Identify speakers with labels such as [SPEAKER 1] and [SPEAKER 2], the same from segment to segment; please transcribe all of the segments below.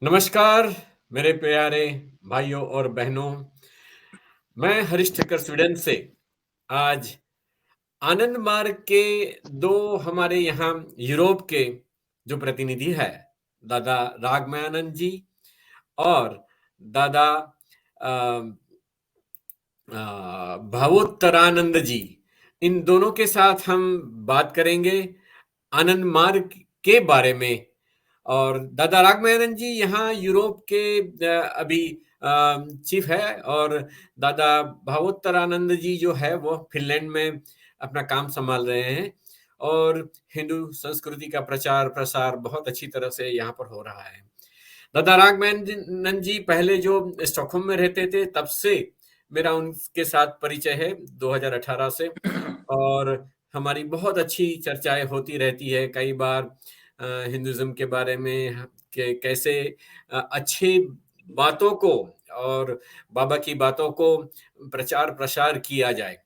[SPEAKER 1] नमस्कार मेरे प्यारे भाइयों और बहनों। मैं हरीश ठक्कर स्वीडन से आज आनंद मार्ग के दो हमारे यहाँ यूरोप के जो प्रतिनिधि है, दादा रागमानंद जी और दादा अ, भावोत्तरानंद जी, इन दोनों के साथ हम बात करेंगे आनंद मार्ग के बारे में। और दादा रागमानंद जी यहाँ यूरोप के अभी चीफ है, और दादा भावोत्तरानंद जी जो है वो फिनलैंड में अपना काम संभाल रहे हैं। और हिंदू संस्कृति का प्रचार प्रसार बहुत अच्छी तरह से यहाँ पर हो रहा है। दादा रागमानंद जी पहले जो स्टॉकहोम में रहते थे, तब से मेरा उनके साथ परिचय है 2018 से, और हमारी बहुत अच्छी चर्चाएं होती रहती है। कई बार हिंदुइज्म के बारे में कि कैसे अच्छी बातों को और बाबा की बातों को प्रचार प्रसार किया जाए।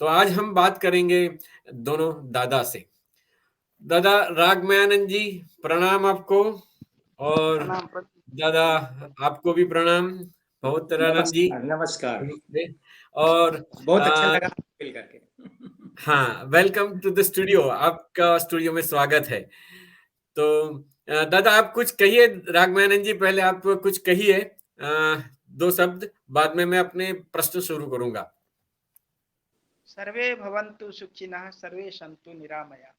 [SPEAKER 1] तो आज हम बात करेंगे दोनों दादा से। दादा रागमानंद जी, प्रणाम आपको। और
[SPEAKER 2] प्रणाम
[SPEAKER 1] दादा आपको भी प्रणाम, भावोत्तरानंद जी।
[SPEAKER 2] नमस्कार नमस्कार।
[SPEAKER 1] नमस्ते। और
[SPEAKER 2] बहुत अच्छा लगा मिल करके।
[SPEAKER 1] हाँ, वेलकम टू द स्टूडियो। आपका स्टूडियो में स्वागत है। तो दादा आप कुछ कहिए। रागमानंद जी पहले आप कुछ कहिए, दो शब्द, बाद में मैं अपने प्रश्न शुरू करूंगा।
[SPEAKER 2] सर्वे भवन्तु सुखिनः, सर्वे सन्तु निरामया,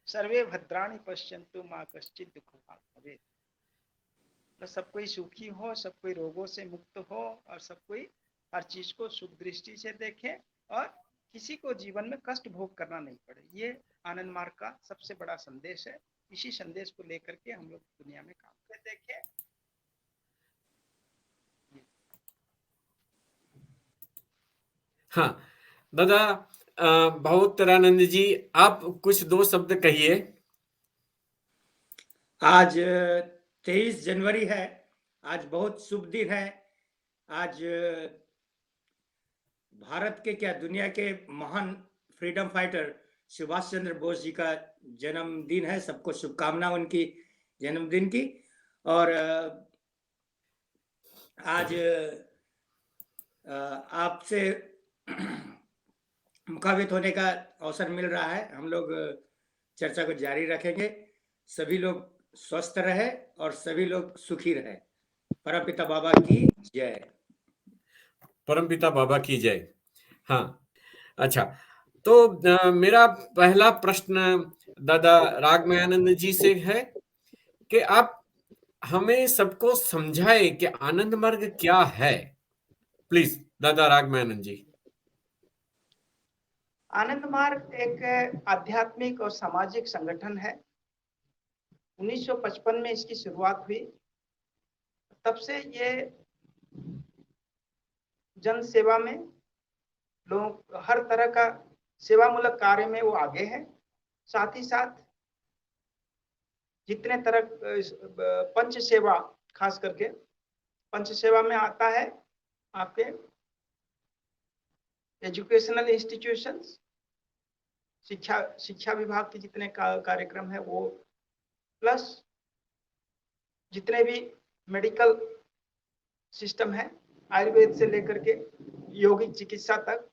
[SPEAKER 2] सर्वे भद्राणि पश्यन्तु मा कश्चित् दुःखभाग् भवेत्। तो सब कोई सुखी हो, सब कोई रोगों से मुक्त हो, और सब कोई हर चीज को सुख दृष्टि से देखे, और किसी को जीवन में कष्ट भोग करना नहीं पड़े। ये आनंद मार्ग का सबसे बड़ा संदेश है। इसी संदेश को लेकर के हम लोग दुनिया में काम करते देखे।
[SPEAKER 1] हाँ दादा, भावोत्तरानंद जी, आप कुछ दो शब्द कहिए।
[SPEAKER 3] आज 23 जनवरी है। आज बहुत शुभ दिन है। आज भारत के क्या, दुनिया के महान फ्रीडम फाइटर सुभाष चंद्र बोस जी का जन्मदिन है। सबको शुभकामना उनकी जन्मदिन की। और आज आपसे मुखाबित होने का अवसर मिल रहा है। हम लोग चर्चा को जारी रखेंगे। सभी लोग स्वस्थ रहे और सभी लोग सुखी रहे। परमपिता बाबा की जय।
[SPEAKER 1] परमपिता बाबा की जय। हाँ, अच्छा। तो मेरा पहला प्रश्न दादा रागमानंद जी से है कि आप हमें सबको समझाए कि आनंद मार्ग क्या है। प्लीज दादा रागमानंद जी।
[SPEAKER 2] आनंद मार्ग एक आध्यात्मिक और सामाजिक संगठन है। 1955 में इसकी शुरुआत हुई। तब से ये जन सेवा में, लोग हर तरह का सेवामूलक कार्य में वो आगे है। साथ ही साथ जितने तरह पंच सेवा, खास करके पंच सेवा में आता है आपके एजुकेशनल इंस्टीट्यूशंस, शिक्षा विभाग के जितने कार्यक्रम है वो, प्लस जितने भी मेडिकल सिस्टम है, आयुर्वेद से लेकर के योगिक चिकित्सा तक,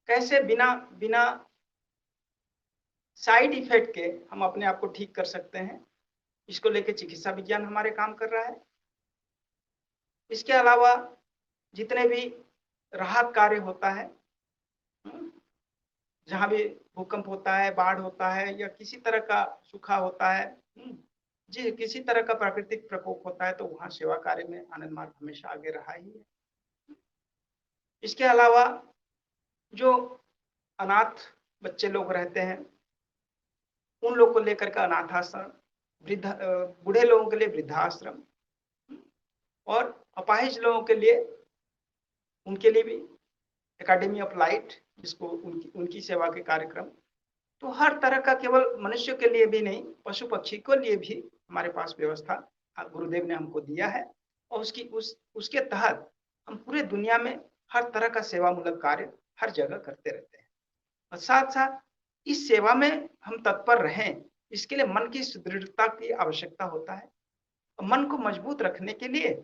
[SPEAKER 2] कैसे बिना बिना साइड इफेक्ट के हम अपने आप को ठीक कर सकते हैं, इसको लेकर चिकित्सा विज्ञान हमारे काम कर रहा है। इसके अलावा जितने भी राहत कार्य होता है, जहां भी भूकंप होता है, बाढ़ होता है, या किसी तरह का सूखा होता है, जी किसी तरह का प्राकृतिक प्रकोप होता है, तो वहां सेवा कार्य में आनंद मार्ग हमेशा आगे रहा ही है। इसके अलावा जो अनाथ बच्चे लोग रहते हैं, उन लोग को लेकर के अनाथ आश्रम, बूढ़े लोगों के लिए वृद्धाश्रम, और अपाहिज लोगों के लिए, उनके लिए भी एकेडमी ऑफ लाइट, जिसको उनकी सेवा के कार्यक्रम। तो हर तरह का, केवल मनुष्य के लिए भी नहीं, पशु पक्षी के लिए भी हमारे पास व्यवस्था गुरुदेव ने हमको दिया है। और उसके तहत हम पूरे दुनिया में हर तरह का सेवामूलक कार्य हर जगह करते रहते हैं। और साथ साथ इस सेवा में हम तत्पर रहें, इसके लिए मन की सुदृढ़ता की आवश्यकता होता है। मन को मजबूत रखने के लिए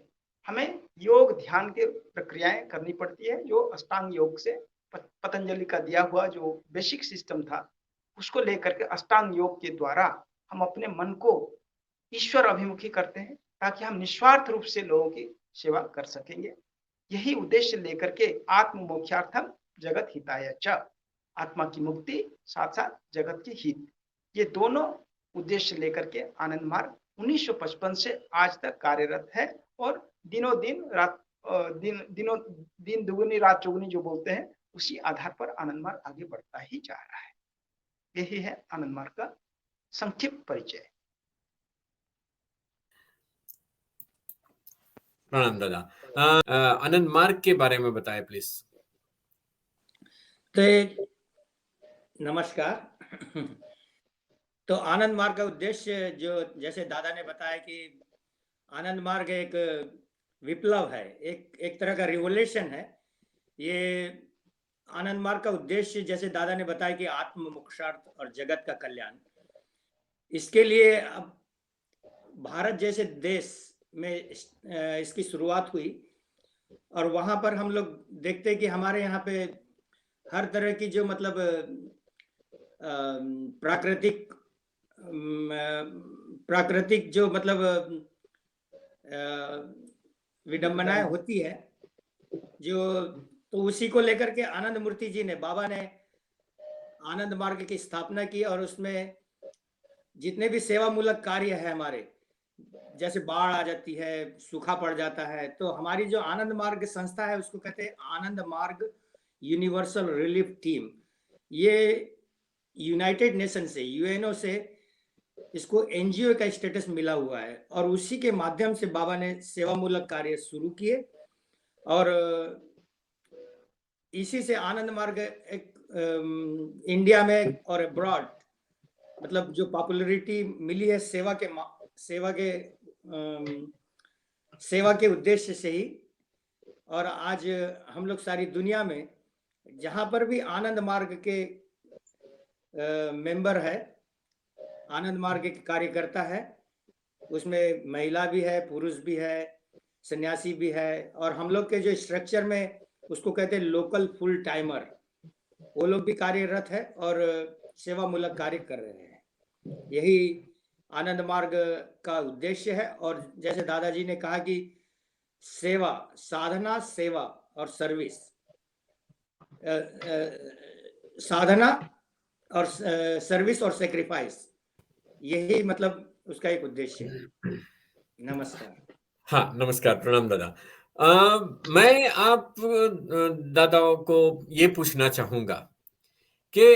[SPEAKER 2] हमें योग ध्यान की प्रक्रियाएं करनी पड़ती है, जो अष्टांग योग से पतंजलि का दिया हुआ जो बेसिक सिस्टम था, उसको लेकर के अष्टांग योग के द्वारा हम अपने मन को ईश्वर अभिमुखी करते हैं, ताकि हम निस्वार्थ रूप से लोगों की सेवा कर सकेंगे। यही उद्देश्य लेकर के आत्म मोक्षार्थम जगत हिताय च, आत्मा की मुक्ति साथ साथ जगत की हित, ये दोनों उद्देश्य लेकर के आनंद मार्ग 1955 से आज तक कार्यरत है। और दिनों दिन रात दिन दुगुनी रात चौगुनी जो बोलते हैं, उसी आधार पर आनंद मार्ग आगे बढ़ता ही जा रहा है। यही है आनंद मार्ग का संक्षिप्त परिचय।
[SPEAKER 1] प्रणाम दादा। आनंद मार्ग के बारे में बताएं प्लीज।
[SPEAKER 3] तो नमस्कार। तो आनंद मार्ग का उद्देश्य, जो जैसे दादा ने बताया कि आनंद मार्ग एक विप्लव है, एक तरह का रिवोल्यूशन है। ये आनंद मार्ग का उद्देश्य, जैसे दादा ने बताया कि आत्म मोक्षार्थ और जगत का कल्याण। इसके लिए अब भारत जैसे देश में इसकी शुरुआत हुई, और वहां पर हम लोग देखते हैं कि हमारे यहाँ पे हर तरह की जो मतलब प्राकृतिक जो मतलब विडंबनाएं होती है, जो तो उसी को लेकर के आनंद मूर्ति जी ने, बाबा ने आनंद मार्ग की स्थापना की। और उसमें जितने भी सेवा मूलक कार्य है हमारे, जैसे बाढ़ आ जाती है, सूखा पड़ जाता है, तो हमारी जो आनंद मार्ग संस्था है उसको कहते हैं आनंद मार्ग यूनिवर्सल रिलीफ टीम। ये यूनाइटेड नेशन से, यूएनओ से इसको एनजीओ का स्टेटस मिला हुआ है, और उसी के माध्यम से बाबा ने सेवा मूलक कार्य शुरू किए। और इसी से आनंद मार्ग एक इंडिया में और अब्रॉड मतलब जो पॉपुलैरिटी मिली है सेवा के उद्देश्य से ही। और आज हम लोग सारी दुनिया में जहां पर भी आनंद मार्ग के मेंबर है, आनंद मार्ग के कार्यकर्ता है, उसमें महिला भी है, पुरुष भी है, सन्यासी भी है, और हम लोग के जो स्ट्रक्चर में उसको कहते हैं लोकल फुल टाइमर, वो लोग भी कार्यरत है और सेवा मूलक कार्य कर रहे हैं। यही आनंद मार्ग का उद्देश्य है। और जैसे दादाजी ने कहा कि सेवा, साधना, सेवा और सर्विस, साधना और सर्विस और सेक्रीफाइस, यही मतलब उसका एक उद्देश्य है। नमस्कार।
[SPEAKER 1] हाँ, नमस्कार, प्रणाम दादा। मैं आप दादाओं को ये पूछना चाहूंगा कि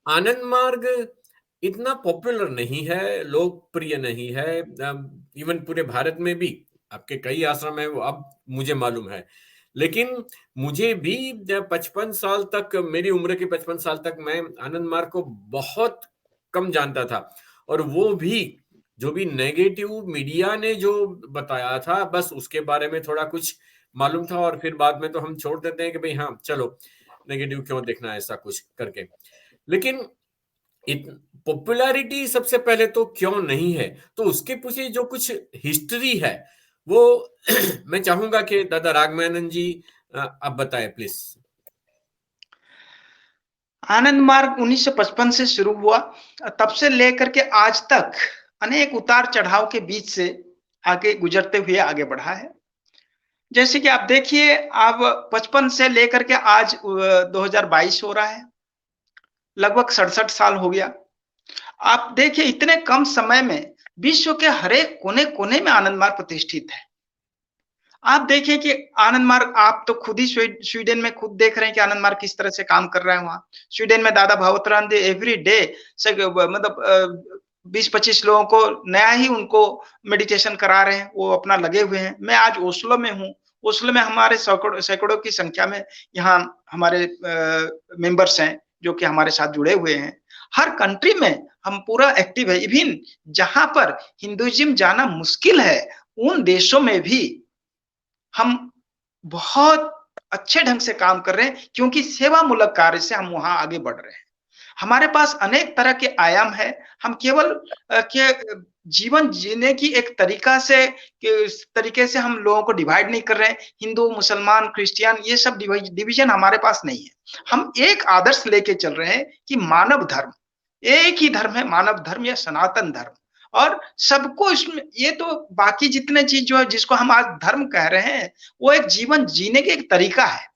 [SPEAKER 1] आनंद मार्ग इतना पॉपुलर नहीं है, लोकप्रिय नहीं है, इवन पूरे भारत में भी आपके कई आश्रम है, वो अब मुझे मालूम है, लेकिन मुझे भी 55 साल तक, मेरी उम्र के 55 साल तक मैं आनंद मार्ग को बहुत कम जानता था। और वो भी जो भी नेगेटिव मीडिया ने जो बताया था, बस उसके बारे में थोड़ा कुछ मालूम था, और फिर बाद में तो हम छोड़ देते हैं कि भाई हाँ चलो नेगेटिव क्यों देखना है, ऐसा कुछ करके। लेकिन पॉपुलैरिटी सबसे पहले तो क्यों नहीं है, तो उसके पीछे जो कुछ हिस्ट्री है वो मैं चाहूंगा कि दादा रागमानंद जी आप बताएं प्लीज।
[SPEAKER 2] आनंद मार्ग 1955 से शुरू हुआ, तब से लेकर के आज तक अनेक उतार चढ़ाव के बीच से आगे गुजरते हुए आगे बढ़ा है। जैसे कि आप देखिए, अब 55 से लेकर के आज 2022 हो रहा है, लगभग 67 साल हो गया। आप देखिए, इतने कम समय में विश्व के हर एक कोने कोने में आनंद मार्ग प्रतिष्ठित है। आप देखिए कि आनंद मार्ग, आप तो खुद ही स्वीडन में खुद देख रहे हैं कि आनंद मार्ग किस तरह से काम कर रहा है। वहां स्वीडन में दादा भावतराम जी एवरी डे मतलब 20-25 लोगों को नया ही उनको मेडिटेशन करा रहे हैं, वो अपना लगे हुए हैं। मैं आज ओस्लो में हूँ, ओस्लो में हमारे सैकड़ों की संख्या में यहाँ हमारे मेंबर्स हैं जो कि हमारे साथ जुड़े हुए हैं। हर कंट्री में हम पूरा एक्टिव है। इवन जहां पर हिंदुइज्म जाना मुश्किल है, उन देशों में भी हम बहुत अच्छे ढंग से काम कर रहे हैं, क्योंकि सेवा मूलक कार्य से हम वहां आगे बढ़ रहे हैं। हमारे पास अनेक तरह के आयाम है। हम केवल के जीवन जीने की एक तरीके से हम लोगों को डिवाइड नहीं कर रहे हैं। हिंदू, मुसलमान, क्रिश्चियन ये सब डिवीजन हमारे पास नहीं है। हम एक आदर्श लेके चल रहे हैं कि मानव धर्म, एक ही धर्म है, मानव धर्म या सनातन धर्म। और सबको इसमें ये तो बाकी जितने चीज जो है जिसको हम आज धर्म कह रहे हैं, वो एक जीवन जीने का एक तरीका है।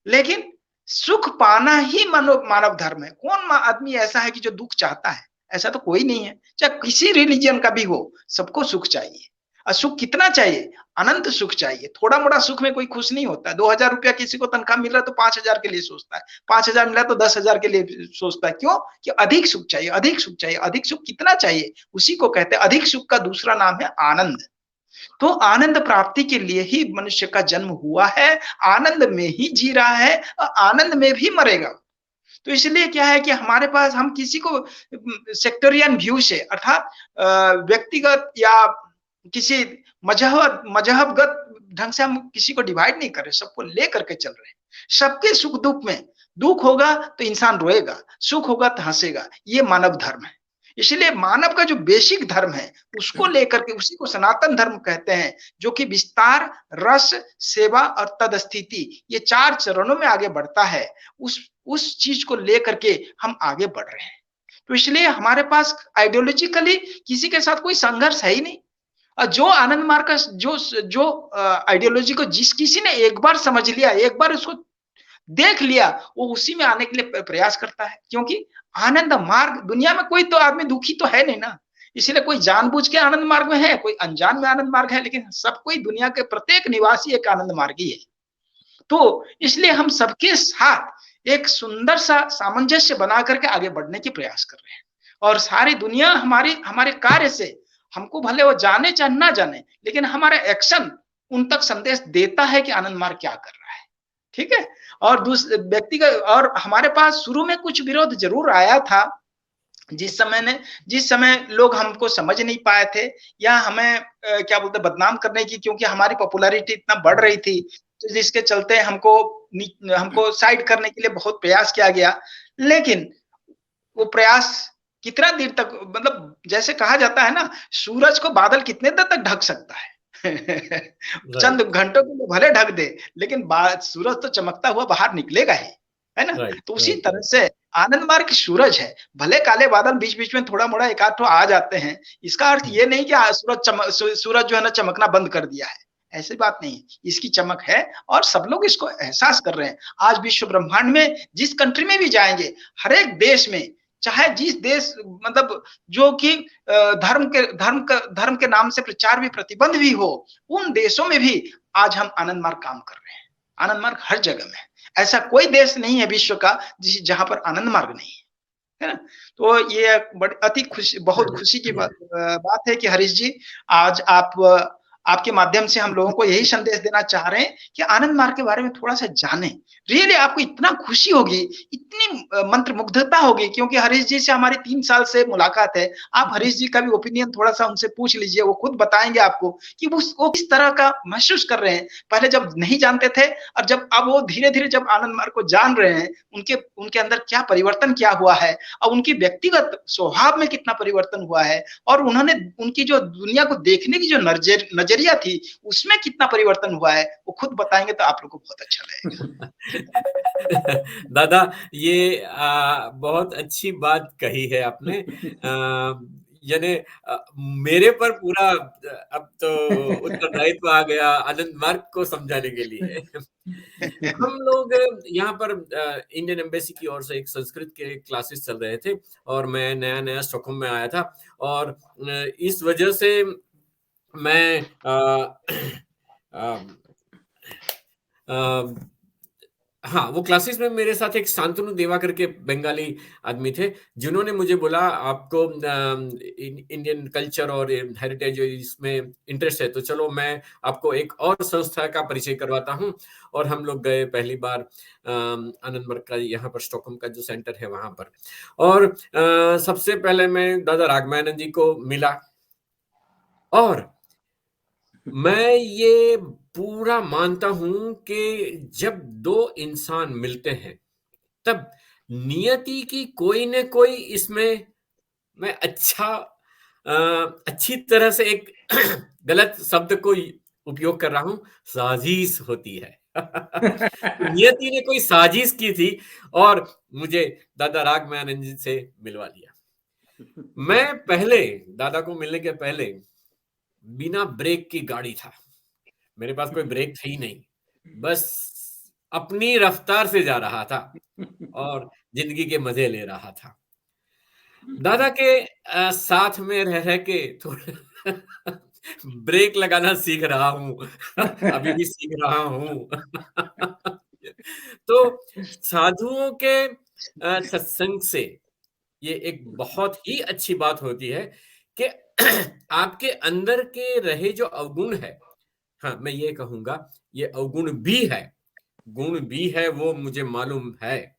[SPEAKER 2] लेकिन सुख पाना ही मानव धर्म है। कौन आदमी ऐसा है कि जो दुख चाहता है? ऐसा तो कोई नहीं है, चाहे किसी रिलीजन का भी हो, सबको सुख चाहिए। और सुख कितना चाहिए? अनंत सुख चाहिए। थोड़ा मोड़ा सुख में कोई खुश नहीं होता है। 2000 रुपया किसी को तनख्वाह मिल रहा है तो 5000 के लिए सोचता है, 5000 मिला तो 10,000 के लिए सोचता है। क्यों? कि अधिक सुख चाहिए, अधिक सुख चाहिए। अधिक सुख कितना चाहिए? उसी को कहते हैं, अधिक सुख का दूसरा नाम है आनंद। तो आनंद प्राप्ति के लिए ही मनुष्य का जन्म हुआ है, आनंद में ही जी रहा है और आनंद में भी मरेगा। तो इसलिए क्या है कि हमारे पास, हम किसी को सेक्टरियन व्यू से अर्थात व्यक्तिगत या किसी मजहबगत ढंग से हम किसी को डिवाइड नहीं कर रहे, सबको लेकर के चल रहे हैं। सबके सुख दुख में, दुख होगा तो इंसान रोएगा, सुख होगा तो हंसेगा। ये मानव धर्म है। इसलिए मानव का जो बेसिक धर्म है उसको लेकर के, उसी को सनातन धर्म कहते हैं, जो कि विस्तार, रस, सेवा और तदस्थिति, ये 4 चरणों में आगे बढ़ता है। उस चीज को लेकर के हम आगे बढ़ रहे हैं। तो इसलिए हमारे पास आइडियोलॉजिकली किसी के साथ कोई संघर्ष है ही नहीं। और जो आनंद मार्ग का जो आइडियोलॉजी को जिस किसी ने एक बार समझ लिया, एक बार उसको देख लिया, वो उसी में आने के लिए प्रयास करता है। क्योंकि आनंद मार्ग, दुनिया में कोई तो आदमी दुखी तो है नहीं ना। इसलिए कोई जानबूझ के आनंद मार्ग में है, कोई अनजान में आनंद मार्ग है, लेकिन सब कोई, दुनिया के प्रत्येक निवासी एक आनंद मार्गी है। तो इसलिए हम सबके साथ एक सुंदर सा सामंजस्य बना करके आगे बढ़ने की प्रयास कर रहे हैं। और सारी दुनिया हमारे कार्य से, हमको भले वो जाने चाहे ना जाने, लेकिन हमारा एक्शन उन तक संदेश देता है कि आनंद मार्ग क्या कर रहा है। ठीक है। और व्यक्तिगत, और हमारे पास शुरू में कुछ विरोध जरूर आया था, जिस समय लोग हमको समझ नहीं पाए थे, या हमें क्या बोलते बदनाम करने की, क्योंकि हमारी पॉपुलैरिटी इतना बढ़ रही थी, तो जिसके चलते हमको साइड करने के लिए बहुत प्रयास किया गया। लेकिन वो प्रयास कितना देर तक, मतलब जैसे कहा जाता है ना, सूरज को बादल कितने देर तक ढक सकता है? चंद घंटों के लिए भले ढक दे, लेकिन सूरज तो चमकता हुआ बाहर निकलेगा ही, है ना? तो उसी तरह से आनंद मार्ग सूरज है। भले काले बादल बीच बीच में थोड़ा मोड़ा एक आध तो आ जाते हैं, इसका अर्थ ये नहीं कि सूरज जो है ना चमकना बंद कर दिया है, ऐसी बात नहीं। इसकी चमक है और सब लोग इसको एहसास कर रहे हैं। आज विश्व ब्रह्मांड में जिस कंट्री में भी जाएंगे, हर एक देश में, चाहे जिस देश, मतलब जो कि धर्म के नाम से प्रचार भी प्रतिबंध भी हो, उन देशों में भी आज हम आनंद मार्ग काम कर रहे हैं। आनंद मार्ग हर जगह में है। ऐसा कोई देश नहीं है विश्व का जहां पर आनंद मार्ग नहीं है ना? तो ये बहुत खुशी की बात है कि हरीश जी, आज आपके माध्यम से हम लोगों को यही संदेश देना चाह रहे हैं कि आनंद मार्ग के बारे में थोड़ा सा जानें। रियली आपको इतना खुशी होगी, इतनी मंत्रमुग्धता होगी, क्योंकि हरीश जी से हमारी 3 साल से मुलाकात है। आप हरीश जी का भी ओपिनियन थोड़ा सा उनसे पूछ लीजिए, वो खुद बताएंगे आपको कि वो किस तरह का महसूस कर रहे हैं, पहले जब नहीं जानते थे, और जब अब वो धीरे धीरे जब आनंद मार्ग को जान रहे हैं, उनके अंदर क्या परिवर्तन क्या हुआ है, और उनकी व्यक्तिगत स्वभाव में कितना परिवर्तन हुआ है, और उन्होंने उनकी जो दुनिया को देखने की जो नजरिया थी, उसमें कितना परिवर्तन हुआ है, वो खुद बताएंगे तो आप लोग को बहुत अच्छा लगेगा।
[SPEAKER 1] दादा, ये बहुत अच्छी बात कही है आपने। यानी मेरे पर पूरा अब तो उत्तरदायित्व आ गया आनंद मार्ग को समझाने के लिए। हम लोग यहाँ पर इंडियन एम्बेसी की ओर से एक संस्कृत के क्लासेस चल रहे थे, और मैं नया स्टॉकहोम में आया था, और इस वजह से मैं हाँ, वो क्लासेस में मेरे साथ एक शांतनु देवा करके बंगाली आदमी थे, जिन्होंने मुझे बोला आपको इंडियन कल्चर और हेरिटेज इसमें इंटरेस्ट है, तो चलो मैं आपको एक और संस्था का परिचय करवाता हूँ। और हम लोग गए पहली बार आनंद मार्ग का, यहाँ पर स्टॉकहोम का जो सेंटर है वहां पर। और सबसे पहले मैं दादा रागमानंद जी को मिला, और मैं ये पूरा मानता हूं कि जब 2 इंसान मिलते हैं, तब नियति की कोई न कोई इसमें मैं अच्छी तरह से एक गलत शब्द को उपयोग कर रहा हूं, साजिश होती है। तो नियति ने कोई साजिश की थी और मुझे दादा रागमानंद जी से मिलवा दिया। मैं पहले दादा को मिलने के पहले बिना ब्रेक की गाड़ी था, मेरे पास कोई ब्रेक था ही नहीं, बस अपनी रफ्तार से जा रहा था और जिंदगी के मजे ले रहा था। दादा के साथ में रह के थोड़ा ब्रेक लगाना सीख रहा हूँ। अभी भी सीख रहा हूँ। तो साधुओं के सत्संग से ये एक बहुत ही अच्छी बात होती है कि आपके अंदर के रहे जो अवगुण है, हाँ मैं ये कहूंगा ये अवगुण भी है, गुण भी है वो मुझे मालूम है,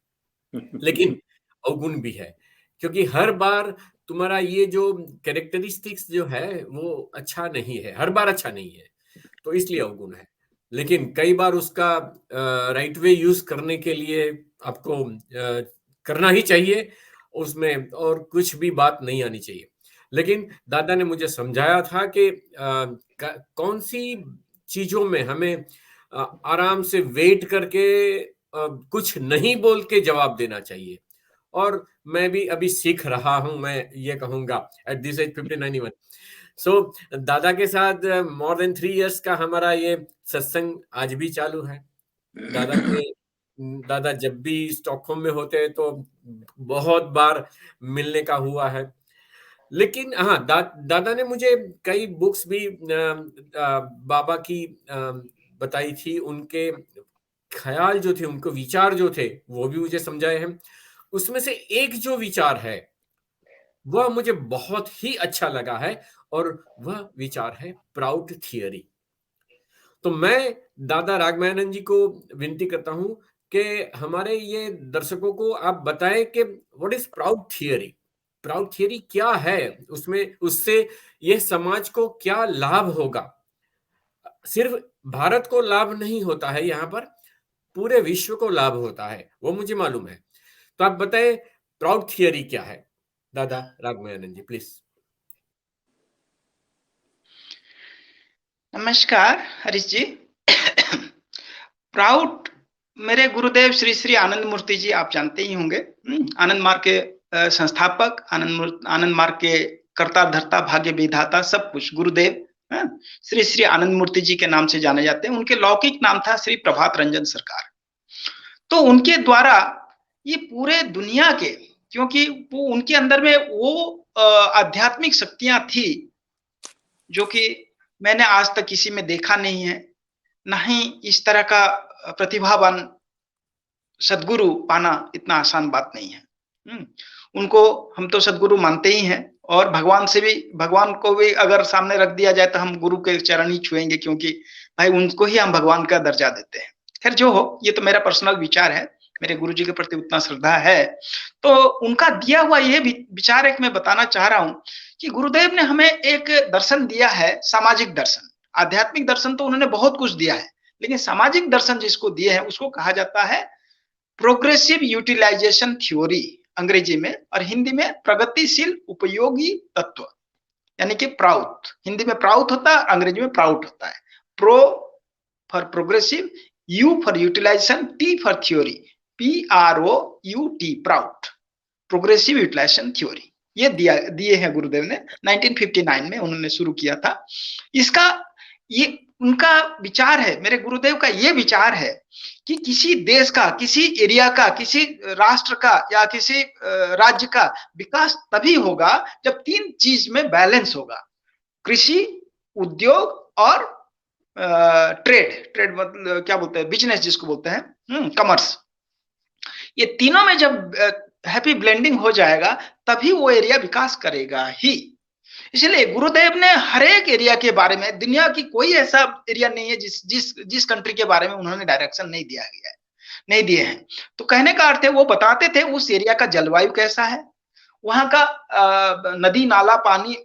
[SPEAKER 1] लेकिन अवगुण भी है, क्योंकि हर बार तुम्हारा ये जो कैरेक्टरिस्टिक्स जो है वो अच्छा नहीं है, हर बार अच्छा नहीं है, तो इसलिए अवगुण है। लेकिन कई बार उसका राइट वे यूज करने के लिए आपको करना ही चाहिए उसमें, और कुछ भी बात नहीं आनी चाहिए। लेकिन दादा ने मुझे समझाया था कि कौन सी चीजों में हमें आराम से वेट करके कुछ नहीं बोल के जवाब देना चाहिए, और मैं भी अभी सीख रहा हूं, मैं ये कहूंगा एट दिस एज 59 सो दादा के साथ मोर देन 3 इयर्स का हमारा ये सत्संग आज भी चालू है। दादा जब भी स्टॉकहोम में होते हैं तो बहुत बार मिलने का हुआ है। लेकिन हाँ, दादा ने मुझे कई बुक्स भी बाबा की बताई थी, उनके ख्याल जो थे, उनको विचार जो थे वो भी मुझे समझाए हैं। उसमें से एक जो विचार है वह मुझे बहुत ही अच्छा लगा है, और वह विचार है प्राउड थियरी। तो मैं दादा रागमानंद जी को विनती करता हूं कि हमारे ये दर्शकों को आप बताएं कि what is proud theory, proud theory क्या है, उसमें उससे यह समाज को क्या लाभ होगा। सिर्फ भारत को लाभ नहीं होता है, यहाँ पर पूरे विश्व को लाभ होता है, वो मुझे मालूम है। तो आप बताएं प्राउड थियरी क्या है, दादा रागमानंद जी प्लीज।
[SPEAKER 2] नमस्कार हरीश जी। प्राउड मेरे गुरुदेव श्री श्री आनंद मूर्ति जी आप जानते ही होंगे, आनंद मार्ग के संस्थापक, आनंद मार्ग के कर्ता धर्ता भाग्य विधाता सब कुछ गुरुदेव श्री श्री आनंद मूर्ति जी के नाम से जाने जाते हैं। उनके लौकिक नाम था श्री प्रभात रंजन सरकार। तो उनके द्वारा ये पूरे दुनिया के, क्योंकि वो उनके अंदर में वो आध्यात्मिक शक्तियां थी जो कि मैंने आज तक किसी में देखा नहीं है, ना ही इस तरह का प्रतिभावान सदगुरु पाना इतना आसान बात नहीं है। उनको हम तो सदगुरु मानते ही हैं, और भगवान से भी, भगवान को भी अगर सामने रख दिया जाए तो हम गुरु के चरण ही छुएंगे, क्योंकि भाई उनको ही हम भगवान का दर्जा देते हैं। खैर जो हो, ये तो मेरा पर्सनल विचार है, मेरे गुरु जी के प्रति उतना श्रद्धा है। तो उनका दिया हुआ ये विचार एक मैं बताना चाह रहा हूं कि गुरुदेव ने हमें एक दर्शन दिया है, सामाजिक दर्शन। आध्यात्मिक दर्शन तो उन्होंने बहुत कुछ दिया है, लेकिन सामाजिक दर्शन जिसको दिए हैं उसको कहा जाता है प्रोग्रेसिव यूटिलाइजेशन थ्योरी अंग्रेजी में, और हिंदी में प्रगतिशील उपयोगी तत्व, यानी कि प्राउड। हिंदी में प्राउड होता है, अंग्रेजी में प्राउड होता है। Pro for progressive, U for utilisation, T for theory, PROUT proud, progressive utilisation theory. ये दिए हैं गुरुदेव ने 1959 में उन्होंने शुरू किया था। इसका ये उनका विचार है, मेरे गुरुदेव का ये विचार है कि किसी देश का, किसी एरिया का, किसी राष्ट्र का या किसी राज्य का विकास तभी होगा जब 3 चीज में बैलेंस होगा, कृषि, उद्योग और ट्रेड मतलब क्या बोलते हैं, बिजनेस जिसको बोलते हैं, कॉमर्स। ये तीनों में जब हैप्पी ब्लेंडिंग हो जाएगा तभी वो एरिया विकास करेगा ही। इसलिए गुरुदेव ने हर एक एरिया के बारे में, दुनिया की कोई ऐसा एरिया नहीं है जिस कंट्री के बारे में उन्होंने डायरेक्शन नहीं दिया गया है, नहीं दिए हैं। तो कहने का अर्थ है वो बताते थे उस एरिया का जलवायु कैसा है, वहां का नदी नाला पानी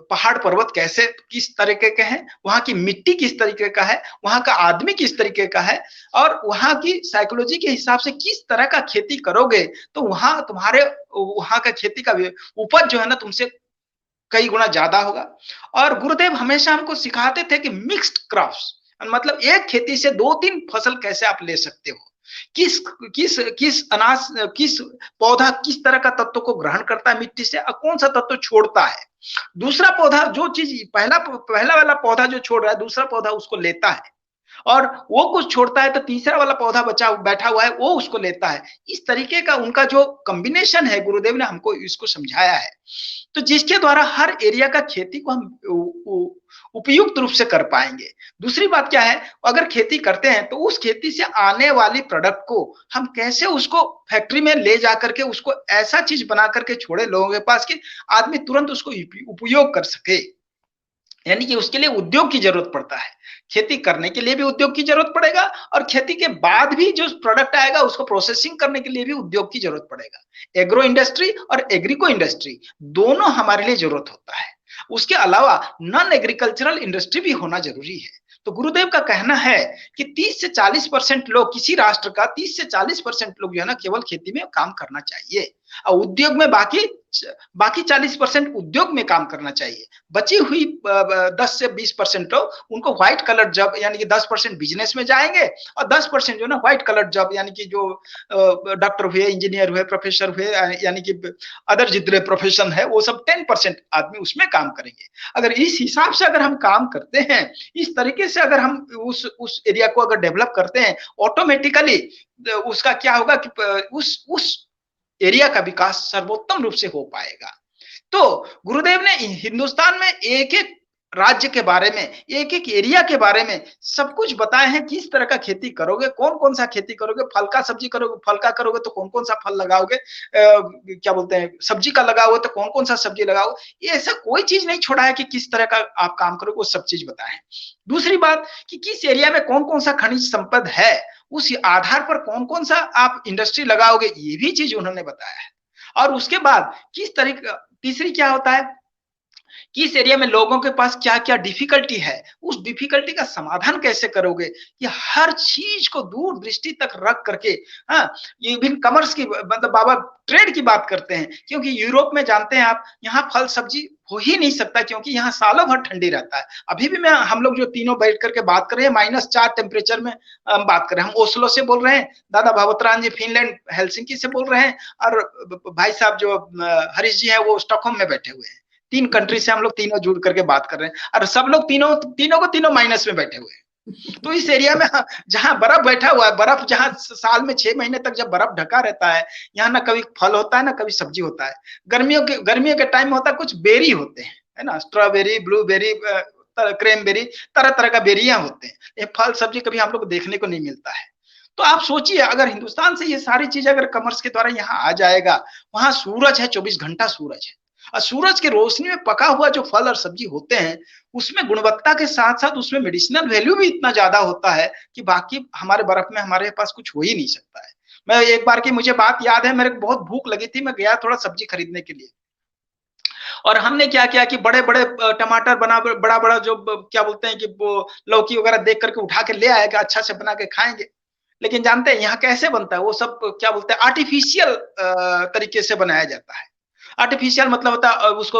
[SPEAKER 2] पहाड़ पर्वत कैसे किस तरीके के हैं, वहां की मिट्टी किस तरीके का है, वहां का आदमी किस तरीके का है, और वहां की साइकोलॉजी के हिसाब से किस तरह का खेती करोगे तो वहां तुम्हारे वहां का खेती का उपज जो है ना तुमसे कई गुना ज्यादा होगा। और गुरुदेव हमेशा हमको सिखाते थे कि मिक्स्ड क्रॉप्स, मतलब एक खेती से 2-3 फसल कैसे आप ले सकते हो, किस किस किस अनाज किस पौधा किस तरह का तत्व को ग्रहण करता है मिट्टी से और कौन सा तत्व छोड़ता है। दूसरा पौधा जो चीज पहला वाला पौधा जो छोड़ रहा है दूसरा पौधा उसको लेता है, और वो कुछ छोड़ता है तो तीसरा वाला पौधा बचा बैठा हुआ है वो उसको लेता है। इस तरीके का उनका जो कॉम्बिनेशन है गुरुदेव ने हमको इसको समझाया है, तो जिसके द्वारा हर एरिया का खेती को हम उपयुक्त रूप से कर पाएंगे। दूसरी बात क्या है, अगर खेती करते हैं तो उस खेती से आने वाली प्रोडक्ट को हम कैसे उसको फैक्ट्री में ले जा करके उसको ऐसा चीज बना करके छोड़े लोगों के पास कि आदमी तुरंत उसको उपयोग कर सके। यानी कि उसके लिए उद्योग की जरूरत पड़ता है, खेती करने के लिए भी उद्योग की जरूरत पड़ेगा और खेती के बाद भी जो प्रोडक्ट आएगा उसको प्रोसेसिंग करने के लिए भी उद्योग की जरूरत पड़ेगा। एग्रो इंडस्ट्री और एग्रीको इंडस्ट्री दोनों हमारे लिए जरूरत होता है। उसके अलावा नॉन एग्रीकल्चरल इंडस्ट्री भी होना जरूरी है। तो गुरुदेव का कहना है कि 30 से 40% लोग किसी राष्ट्र का 30 से 40% लोग जो है ना केवल खेती में काम करना चाहिए और उद्योग में बाकी 40% उद्योग में काम करना चाहिए। बची हुई 10 से 20% लोग उनको व्हाइट कलर जॉब यानी कि 10% बिजनेस में जाएंगे और 10% जो ना व्हाइट कलर जॉब यानी कि जो डॉक्टर हुए, इंजीनियर हुए, प्रोफेसर हुए, यानी कि अदर जितने प्रोफेशन है वो सब 10% आदमी उसमें काम करेंगे। अगर इस हिसाब से अगर हम काम करते हैं, इस तरीके से अगर हम उस एरिया को अगर डेवलप करते हैं, ऑटोमेटिकली उसका क्या होगा कि उस एरिया का विकास सर्वोत्तम रूप से हो पाएगा। तो गुरुदेव ने हिंदुस्तान में एक एक राज्य के बारे में, एक एक एरिया के बारे में सब कुछ बताए हैं। किस तरह का खेती करोगे, कौन कौन सा खेती करोगे, फल का सब्जी करोगे, फल का करोगे तो कौन कौन सा फल लगाओगे, क्या बोलते हैं सब्जी का लगाओगे तो कौन कौन सा सब्जी लगाओगे। ये ऐसा कोई चीज नहीं छोड़ा है कि किस तरह का आप काम करोगे, वो सब चीज बताए हैं। दूसरी बात कि किस एरिया में कौन कौन सा खनिज संपद है, उस आधार पर कौन कौन सा आप इंडस्ट्री लगाओगे, ये भी चीज उन्होंने बताया है। और उसके बाद किस तरीके, तीसरी क्या होता है कि इस एरिया में लोगों के पास क्या क्या डिफिकल्टी है, उस डिफिकल्टी का समाधान कैसे करोगे। ये हर चीज को दूर दृष्टि तक रख करके, हाँ, ये भी कमर्स की मतलब बाबा ट्रेड की बात करते हैं, क्योंकि यूरोप में जानते हैं आप यहाँ फल सब्जी हो ही नहीं सकता क्योंकि यहाँ सालों भर ठंडी रहता है। अभी भी हम लोग जो तीनों बैठ करके बात कर रहे हैं -4 टेम्परेचर में हम बात कर रहे हैं। हम ओस्लो से बोल रहे हैं, दादा भावतरान जी फिनलैंड हेलसिंकी से बोल रहे हैं, और भाई साहब जो हरीश जी है वो स्टॉकहोम में बैठे हुए हैं। 3 कंट्री से हम लोग तीनों जुड़ करके बात कर रहे हैं और सब लोग तीनों माइनस में बैठे हुए हैं। तो इस एरिया में जहां बर्फ बैठा हुआ है, बर्फ जहां साल में 6 महीने तक जब बर्फ ढका रहता है, यहाँ ना कभी फल होता है ना कभी सब्जी होता है। गर्मियों के टाइम में होता है, कुछ बेरी होते हैं, है ना, स्ट्रॉबेरी, ब्लूबेरी, क्रेमबेरी, तरह तरह का बेरियां होते हैं। ये फल सब्जी कभी हम लोग को देखने को नहीं मिलता है। तो आप सोचिए अगर हिंदुस्तान से ये सारी चीज अगर कमर्स के द्वारा यहाँ आ जाएगा, वहां सूरज है, 24 घंटा सूरज है, और सूरज की रोशनी में पका हुआ जो फल और सब्जी होते हैं उसमें गुणवत्ता के साथ साथ उसमें मेडिसिनल वैल्यू भी इतना ज्यादा होता है कि बाकी हमारे बर्फ में हमारे पास कुछ हो ही नहीं सकता है। मैं एक बार की मुझे बात याद है, मेरे को बहुत भूख लगी थी, मैं गया थोड़ा सब्जी खरीदने के लिए, और हमने क्या किया कि बड़े बड़े टमाटर बड़ा बड़ा जो क्या बोलते हैं कि वो लौकी वगैरह देख करके उठा के ले आएगा, अच्छा से बना के खाएंगे। लेकिन जानते हैं यहाँ कैसे बनता है, वो सब क्या बोलते हैं आर्टिफिशियल तरीके से बनाया जाता है। आर्टिफिशियल मतलब होता है उसको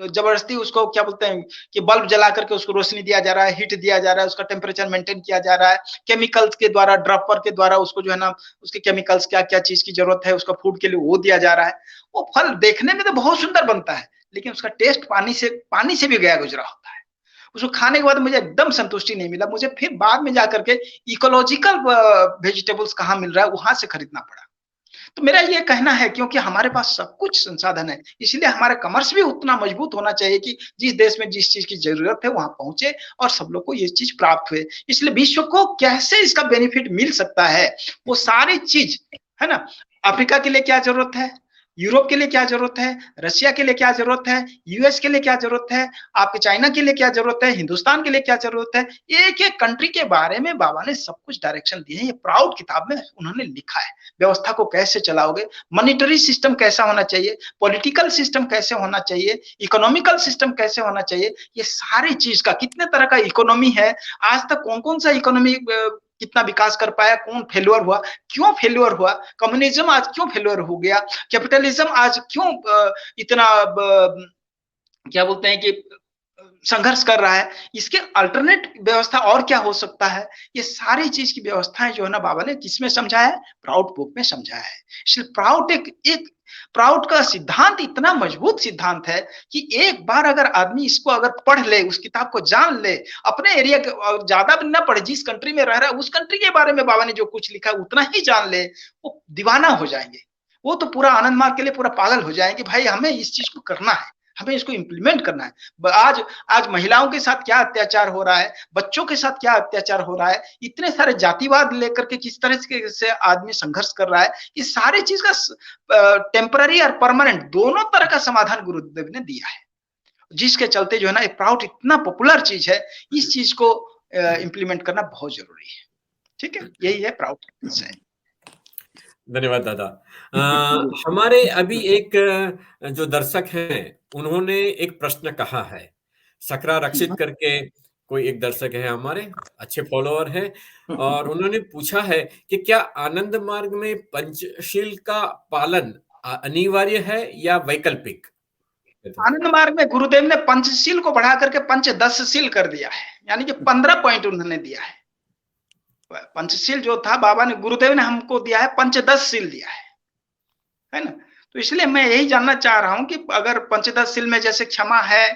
[SPEAKER 2] जबरदस्ती उसको क्या बोलते हैं कि बल्ब जला करके उसको रोशनी दिया जा रहा है, हीट दिया जा रहा है, उसका टेम्परेचर मेंटेन किया जा रहा है, केमिकल्स के द्वारा, ड्रॉपर के द्वारा उसको जो है ना उसके केमिकल्स क्या क्या चीज की जरूरत है उसका फूड के लिए वो दिया जा रहा है। वो फल देखने में तो बहुत सुंदर बनता है लेकिन उसका टेस्ट पानी से भी गया गुजरा होता है। उसको खाने के बाद मुझे एकदम संतुष्टि नहीं मिला, मुझे फिर बाद में जाकर के इकोलॉजिकल वेजिटेबल्स कहाँ मिल रहा है वहां से खरीदना पड़ा। तो मेरा ये कहना है क्योंकि हमारे पास सब कुछ संसाधन है, इसलिए हमारा कमर्स भी उतना मजबूत होना चाहिए कि जिस देश में जिस चीज की जरूरत है वहां पहुंचे और सब लोग को ये चीज प्राप्त हुए। इसलिए विश्व को कैसे इसका बेनिफिट मिल सकता है वो सारी चीज, है ना। अफ्रीका के लिए क्या जरूरत है, यूरोप के लिए क्या जरूरत है, रशिया के लिए क्या जरूरत है, यूएस के लिए क्या जरूरत है, आपके चाइना के लिए क्या जरूरत है, हिंदुस्तान के लिए क्या जरूरत है, एक एक कंट्री के बारे में बाबा ने सब कुछ डायरेक्शन दिए हैं। ये प्राउड किताब में उन्होंने लिखा है। व्यवस्था को कैसे चलाओगे, मॉनिटरी सिस्टम कैसा होना चाहिए, पॉलिटिकल सिस्टम कैसे होना चाहिए, इकोनॉमिकल सिस्टम कैसे होना चाहिए, ये सारी चीज का, कितने तरह का इकोनॉमी है, आज तक कौन कौन सा इकोनॉमी कितना विकास कर पाया, कौन फेल्योर हुआ, क्यों फेल्योर हुआ, कम्युनिज्म आज क्यों फेल्योर हो गया, कैपिटलिज्म आज क्यों इतना क्या बोलते हैं कि संघर्ष कर रहा है, इसके अल्टरनेट व्यवस्था और क्या हो सकता है, ये सारी चीज की व्यवस्थाएं जो है ना बाबा ने किसमें समझाया है, प्राउड बुक में समझाया है। इसलिए प्राउड एक प्राउड का सिद्धांत इतना मजबूत सिद्धांत है कि एक बार अगर आदमी इसको अगर पढ़ ले, उस किताब को जान ले, अपने एरिया के ज्यादा भी ना पढ़े, जिस कंट्री में रह रहा है उस कंट्री के बारे में बाबा ने जो कुछ लिखा है उतना ही जान ले, वो दीवाना हो जाएंगे। वो तो पूरा आनंद मार्ग के लिए पूरा पागल हो जाएंगे, भाई हमें इस चीज को करना है, हमें इसको इंप्लीमेंट करना है। आज महिलाओं के साथ क्या अत्याचार हो रहा है, बच्चों के साथ क्या अत्याचार हो रहा है, इतने सारे जातिवाद लेकर के किस तरह से आदमी संघर्ष कर रहा है, इस सारी चीज का टेम्पररी और परमानेंट दोनों तरह का समाधान गुरुदेव ने दिया है, जिसके चलते जो है ना ये प्राउड इतना पॉपुलर चीज है, इस चीज को इंप्लीमेंट करना बहुत जरूरी है। ठीक है, यही है प्राउड से।
[SPEAKER 1] धन्यवाद दादा। हमारे अभी एक जो दर्शक हैं उन्होंने एक प्रश्न कहा है, सकरा रक्षित करके कोई एक दर्शक है हमारे, अच्छे फॉलोअर है, और उन्होंने पूछा है कि क्या आनंद मार्ग में पंचशील का पालन अनिवार्य है या वैकल्पिक?
[SPEAKER 2] आनंद मार्ग में गुरुदेव ने पंचशील को बढ़ा करके पंचदशशील कर दिया है, यानी कि 15 पॉइंट उन्होंने दिया है। पंचशील जो था बाबा ने, गुरुदेव ने हमको दिया है पंचदशशील दिया है ना। तो इसलिए मैं यही जानना चाह रहा हूं कि अगर पंचदशशील में जैसे क्षमा है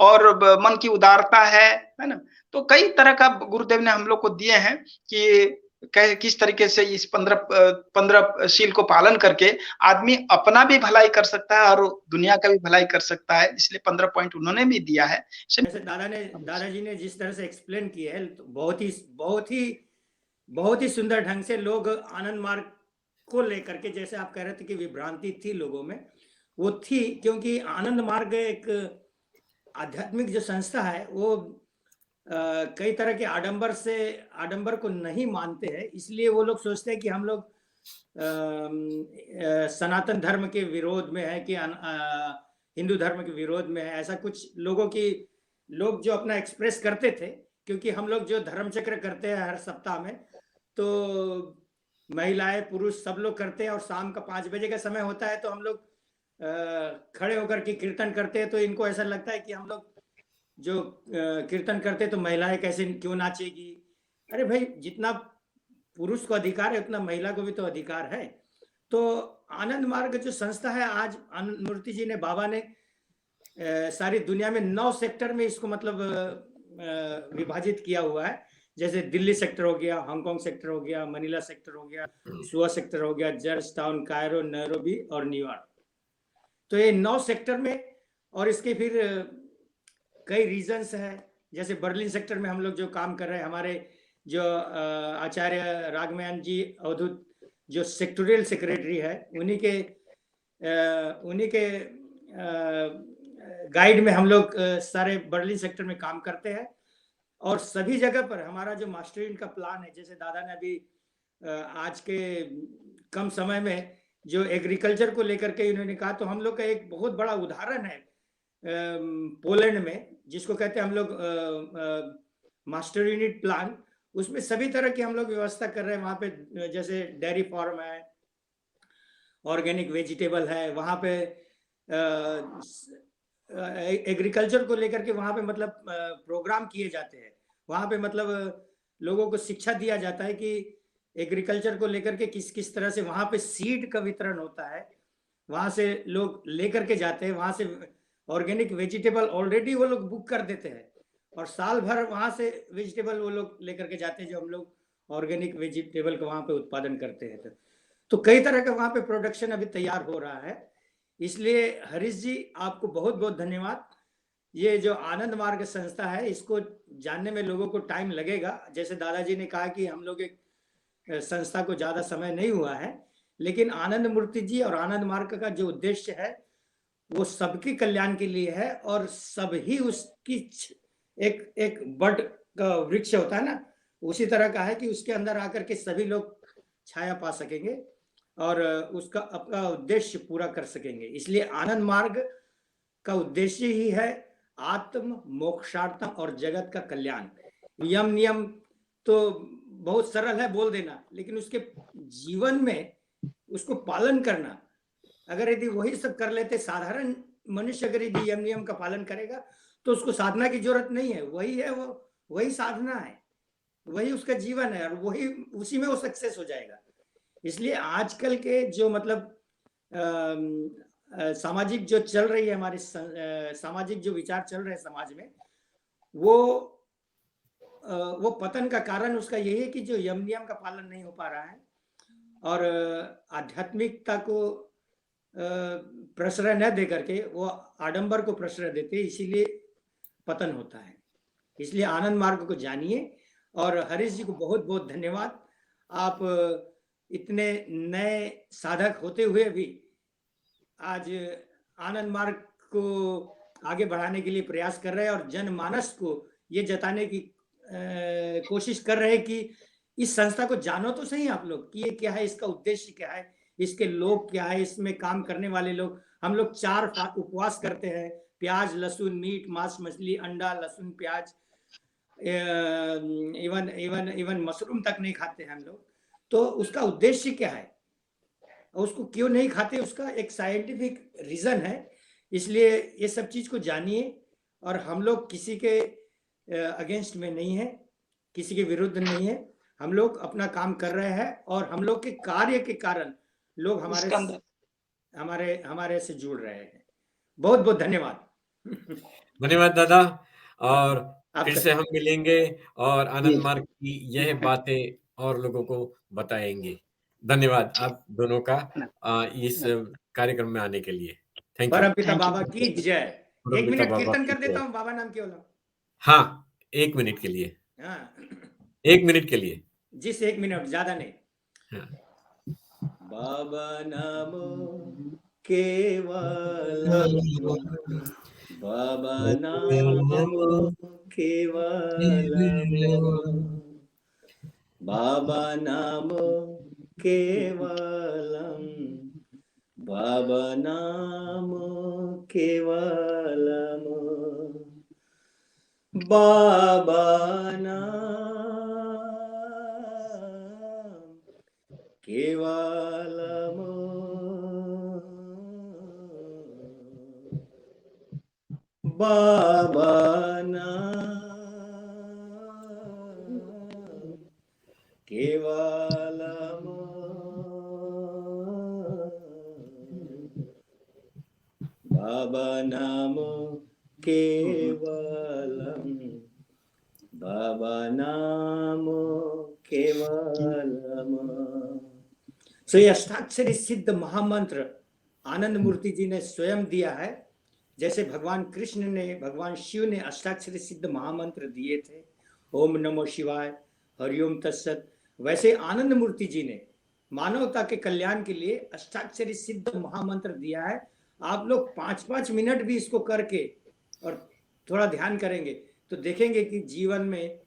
[SPEAKER 2] और मन की उदारता है ना, तो कई तरह का गुरुदेव ने हम लोग को दिए हैं कि किस तरीके से इस 15 शील को पालन करके आदमी अपना भी भलाई कर सकता है और दुनिया का भी भलाई कर सकता है। इसलिए 15 पॉइंट उन्होंने भी दिया है।
[SPEAKER 3] जैसे दादाजी ने जिस तरह से एक्सप्लेन किया है, तो बहुत ही सुंदर ढंग से लोग आनंद मार्ग को लेकर के, जैसे आप कह रहे थे कि विभ्रांति थी लोगों में, वो थी क्योंकि आनंद मार्ग एक आध्यात्मिक जो संस्था है वो कई तरह के आडंबर को नहीं मानते हैं, इसलिए वो लोग सोचते हैं कि हम लोग सनातन धर्म के विरोध में है कि हिंदू धर्म के विरोध में है। ऐसा कुछ लोग जो अपना एक्सप्रेस करते थे, क्योंकि हम लोग जो धर्म चक्र करते हैं हर सप्ताह में, तो महिलाएं पुरुष सब लोग करते हैं, और शाम का 5 बजे का समय होता है तो हम लोग खड़े होकर के कीर्तन करते हैं। तो इनको ऐसा लगता है कि हम लोग जो कीर्तन करते तो महिलाएं कैसे क्यों नाचेगी। अरे भाई, जितना पुरुष को अधिकार है उतना महिला को भी तो अधिकार है। तो आनंद मार्ग जो संस्था है, आज आनंद मूर्ति जी ने, बाबा ने सारी दुनिया में 9 सेक्टर में इसको मतलब विभाजित किया हुआ है। जैसे दिल्ली सेक्टर हो गया, हांगकांग सेक्टर हो गया, मनीला सेक्टर हो गया, सुआ सेक्टर हो गया, जॉर्ज टाउन, कायरो, नैरोबी और न्यूयॉर्क। तो ये 9 सेक्टर में, और इसके फिर कई रीजन्स है। जैसे बर्लिन सेक्टर में हम लोग जो काम कर रहे हैं, हमारे जो आचार्य राघमयान जी अवधूत जो सेक्टोरियल सेक्रेटरी है, उन्हीं के गाइड में हम लोग सारे बर्लिन सेक्टर में काम करते हैं। और सभी जगह पर हमारा जो मास्टरिंग का प्लान है, जैसे दादा ने अभी आज के कम समय में जो एग्रीकल्चर को लेकर के इन्होंने कहा, तो हम लोग का एक बहुत बड़ा उदाहरण है पोलैंड में, जिसको कहते हैं हम लोग मास्टर यूनिट प्लान। उसमें सभी तरह की हम लोग व्यवस्था कर रहे हैं। वहाँ पे जैसे डेयरी फार्म है, ऑर्गेनिक वेजिटेबल है, वहाँ पे एग्रीकल्चर को लेकर के वहाँ पे मतलब प्रोग्राम किए जाते हैं। वहाँ पे मतलब लोगों को शिक्षा दिया जाता है कि एग्रीकल्चर को लेकर के किस तरह से वहाँ पे सीड का वितरण होता है। वहाँ से लोग लेकर के जाते हैं, वहाँ से ऑर्गेनिक वेजिटेबल ऑलरेडी वो लोग बुक कर देते हैं, और साल भर वहाँ से वेजिटेबल वो लोग लेकर के जाते हैं, जो हम लोग ऑर्गेनिक वेजिटेबल का वहाँ पे उत्पादन करते हैं। तो कई तरह का वहाँ पे प्रोडक्शन अभी तैयार हो रहा है। इसलिए हरीश जी, आपको बहुत बहुत धन्यवाद। ये जो आनंद मार्ग संस्था है, इसको जानने में लोगों को टाइम लगेगा। जैसे दादाजी ने कहा कि हम लोग एक संस्था को ज़्यादा समय नहीं हुआ है, लेकिन आनंद मूर्ति जी और आनंद मार्ग का जो उद्देश्य है वो सबके कल्याण के लिए है, और सब ही उसकी एक एक बड का वृक्ष होता है ना, उसी तरह का है कि उसके अंदर आकर के सभी लोग छाया पा सकेंगे और उसका अपना उद्देश्य पूरा कर सकेंगे। इसलिए आनंद मार्ग का उद्देश्य ही है आत्म मोक्षार्थम और जगत का कल्याण। यम नियम तो बहुत सरल है बोल देना, लेकिन उसके जीवन में उसको पालन करना, अगर यदि वही सब कर लेते, साधारण मनुष्य अगर यदि यम नियम का पालन करेगा तो उसको साधना की जरूरत नहीं है, वही है, वो वही साधना है, वही उसका जीवन है, और वही उसी में वो सक्सेस हो जाएगा। इसलिए आजकल के जो मतलब सामाजिक जो चल रही है हमारे सामाजिक जो विचार चल रहे हैं समाज में, वो पतन का कारण उसका यही है कि जो यम नियम का पालन नहीं हो पा रहा है और आध्यात्मिकता को प्रश्रय न दे करके वो आडंबर को प्रश्रय देते, इसीलिए पतन होता है। इसलिए आनंद मार्ग को जानिए। और हरीश जी को बहुत बहुत धन्यवाद, आप इतने नए साधक होते हुए भी आज आनंद मार्ग को आगे बढ़ाने के लिए प्रयास कर रहे हैं और जनमानस को ये जताने की कोशिश कर रहे हैं कि इस संस्था को जानो तो सही आप लोग कि ये क्या है, इसका उद्देश्य क्या है, इसके लोग क्या है, इसमें काम करने वाले लोग। हम लोग 4 उपवास करते हैं, प्याज लहसुन मीट मांस मछली अंडा लहसुन प्याज, इवन मशरूम तक नहीं खाते हैं हम लोग। तो उसका उद्देश्य क्या है, उसको क्यों नहीं खाते, उसका एक साइंटिफिक रीजन है। इसलिए ये सब चीज को जानिए। और हम लोग किसी के अगेंस्ट में नहीं है, किसी के विरुद्ध नहीं है, हम लोग अपना काम कर रहे हैं और हम लोग के कार्य के कारण लोग हमारे से जुड़ रहे हैं। बहुत बहुत धन्यवाद।
[SPEAKER 1] धन्यवाद दादा, और फिर से हम मिलेंगे और आनंद मार्ग की यह बातें और लोगों को बताएंगे। धन्यवाद आप दोनों का इस कार्यक्रम में आने के लिए। Thank you.
[SPEAKER 3] परमपिता बाबा की जय। 1 मिनट कीर्तन कर देता हूँ, बाबा नाम केवल।
[SPEAKER 1] हाँ, 1 मिनट के लिए।
[SPEAKER 3] हाँ,
[SPEAKER 1] 1 मिनट के लिए।
[SPEAKER 3] जिस 1 मिनट, ज्यादा नहीं।
[SPEAKER 1] हाँ।
[SPEAKER 3] बाबा नाम केवल, बाबा नाम केवल, बाबा नाम केवलम, बाबा नाम केवलम, बाबा नाम केवलम, बाबा नाम केवलम, बाबा नाम केवलम, बाबा नाम केवलम। सो ये अष्टाक्षरी सिद्ध महामंत्र आनंद मूर्ति जी ने स्वयं दिया है। जैसे भगवान कृष्ण ने, भगवान शिव ने अष्टाक्षरी सिद्ध महामंत्र दिए थे, ओम नमो शिवाय, हरिओम तत्सत, वैसे आनंद मूर्ति जी ने मानवता के कल्याण के लिए अष्टाक्षरी सिद्ध महामंत्र दिया है। आप लोग 5-5 मिनट भी इसको करके और थोड़ा ध्यान करेंगे तो देखेंगे कि जीवन में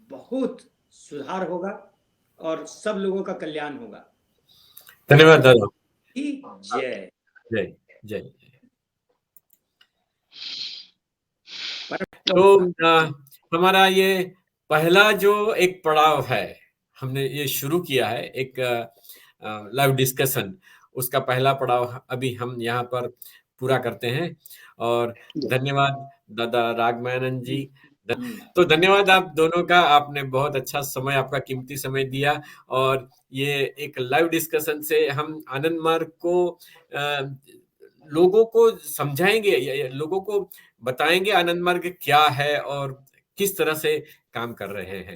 [SPEAKER 3] बहुत सुधार होगा और सब लोगों का कल्याण होगा।
[SPEAKER 1] धन्यवाद दादा।
[SPEAKER 3] जय
[SPEAKER 1] जय जय। तो हमारा ये पहला जो एक पड़ाव है, हमने ये शुरू किया है एक लाइव डिस्कशन, उसका पहला पड़ाव अभी हम यहाँ पर पूरा करते हैं। और धन्यवाद दादा रागमानंद जी। तो धन्यवाद आप दोनों का, आपने बहुत अच्छा समय, आपका कीमती समय दिया। और ये एक लाइव डिस्कशन से हम आनंद मार्ग को लोगों को समझाएंगे, लोगों को बताएंगे आनंद मार्ग क्या है और किस तरह से काम कर रहे हैं।